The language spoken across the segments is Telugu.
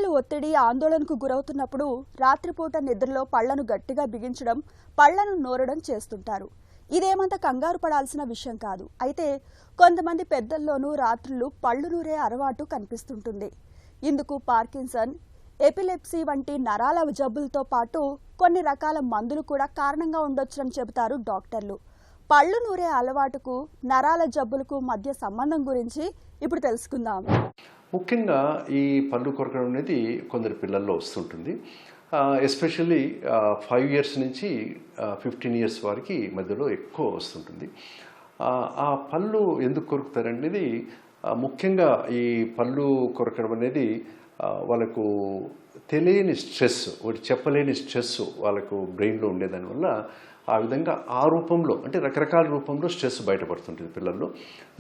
నరాలు ఒత్తిడి ఆందోళనకు గురవుతున్నప్పుడు రాత్రిపూట నిద్రలో పళ్లను గట్టిగా బిగించడం, పళ్లను నోరడం చేస్తుంటారు. ఇదేమంత కంగారు పడాల్సిన విషయం కాదు. అయితే కొంతమంది పెద్దల్లోనూ రాత్రులు పళ్ళు నూరే అలవాటు కనిపిస్తుంటుంది. ఇందుకు పార్కిన్సన్, ఎపిలెప్సీ వంటి నరాల జబ్బులతో పాటు కొన్ని రకాల మందులు కూడా కారణంగా ఉండొచ్చని చెబుతారు డాక్టర్లు. పళ్ళు నూరే అలవాటుకు నరాల జబ్బులకు మధ్య సంబంధం గురించి ఇప్పుడు తెలుసుకుందాం. ముఖ్యంగా ఈ పళ్ళు కొరకడం అనేది కొందరు పిల్లల్లో వస్తుంటుంది. ఎస్పెషల్లీ 5 ఇయర్స్ నుంచి 15 ఇయర్స్ వారికి మధ్యలో ఎక్కువ వస్తుంటుంది. ఆ పళ్ళు ఎందుకు కొరుకుతారనేది ముఖ్యంగా ఈ పళ్ళు కొరకడం అనేది వాళ్ళకు తెలియని స్ట్రెస్, ఒకటి చెప్పలేని స్ట్రెస్ వాళ్ళకు బ్రెయిన్లో ఉండేదానివల్ల ఆ విధంగా ఆ రూపంలో, అంటే రకరకాల రూపంలో స్ట్రెస్ బయటపడుతుంటుంది పిల్లల్లో.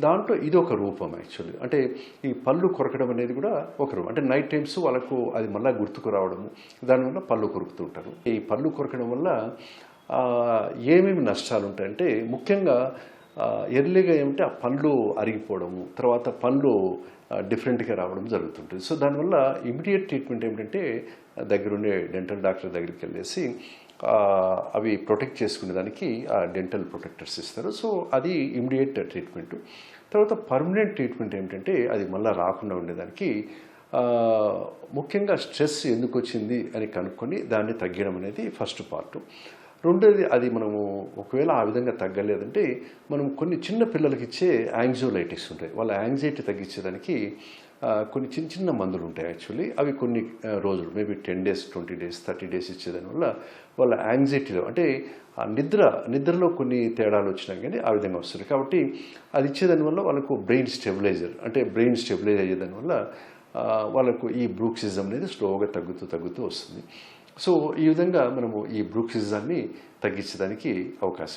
దాంట్లో ఇది ఒక రూపం యాక్చువల్లీ. అంటే ఈ పళ్ళు కొరకడం అనేది కూడా ఒక రూపం. అంటే నైట్ టైమ్స్ వాళ్ళకు అది మళ్ళీ గుర్తుకు రావడము, దానివల్ల పళ్ళు కొరుకుతుంటారు. ఈ పళ్ళు కొరకడం వల్ల ఏమేమి నష్టాలు ఉంటాయంటే ముఖ్యంగా ఎర్లీగా ఏమంటే ఆ పళ్ళు అరిగిపోవడము, తర్వాత పళ్ళు డిఫరెంట్గా రావడం జరుగుతుంటుంది. సో దానివల్ల ఇమీడియట్ ట్రీట్మెంట్ ఏమిటంటే దగ్గరుండే డెంటల్ డాక్టర్ దగ్గరికి వెళ్ళేసి అవి ప్రొటెక్ట్ చేసుకునే దానికి ఆ డెంటల్ ప్రొటెక్టర్స్ ఇస్తారు. సో అది ఇమీడియట్ ట్రీట్మెంట్. తర్వాత పర్మనెంట్ ట్రీట్మెంట్ ఏమిటంటే అది మళ్ళీ రాకుండా ఉండేదానికి ముఖ్యంగా స్ట్రెస్ ఎందుకు వచ్చింది అని కనుక్కొని దాన్ని తగ్గడం అనేది ఫస్ట్ పార్ట్. రెండోది, అది మనము ఒకవేళ ఆ విధంగా తగ్గలేదంటే మనం కొన్ని చిన్న పిల్లలకి ఇచ్చే యాంగ్జైటిస్ ఉంటాయి. వాళ్ళ యాంగ్జైటీ తగ్గించేదానికి కొన్ని చిన్న చిన్న మందులు ఉంటాయి యాక్చువల్లీ. అవి కొన్ని రోజులు, మేబీ 10 డేస్, 20 డేస్, 30 డేస్ ఇచ్చేదానివల్ల వాళ్ళ యాంగ్జైటీలో, అంటే ఆ నిద్రలో కొన్ని తేడాలు వచ్చినా కానీ ఆ విధంగా వస్తుంది. కాబట్టి అది ఇచ్చేదానివల్ల వాళ్ళకు బ్రెయిన్ స్టెబిలైజర్, అంటే బ్రెయిన్ స్టెబిలైజ్ అయ్యేదానివల్ల వాళ్ళకు ఈ బ్రూక్సిజం అనేది స్లోగా తగ్గుతూ వస్తుంది. సో ఈ విధంగా మనము ఈ బ్రూక్సిజాన్ని తగ్గించడానికి అవకాశం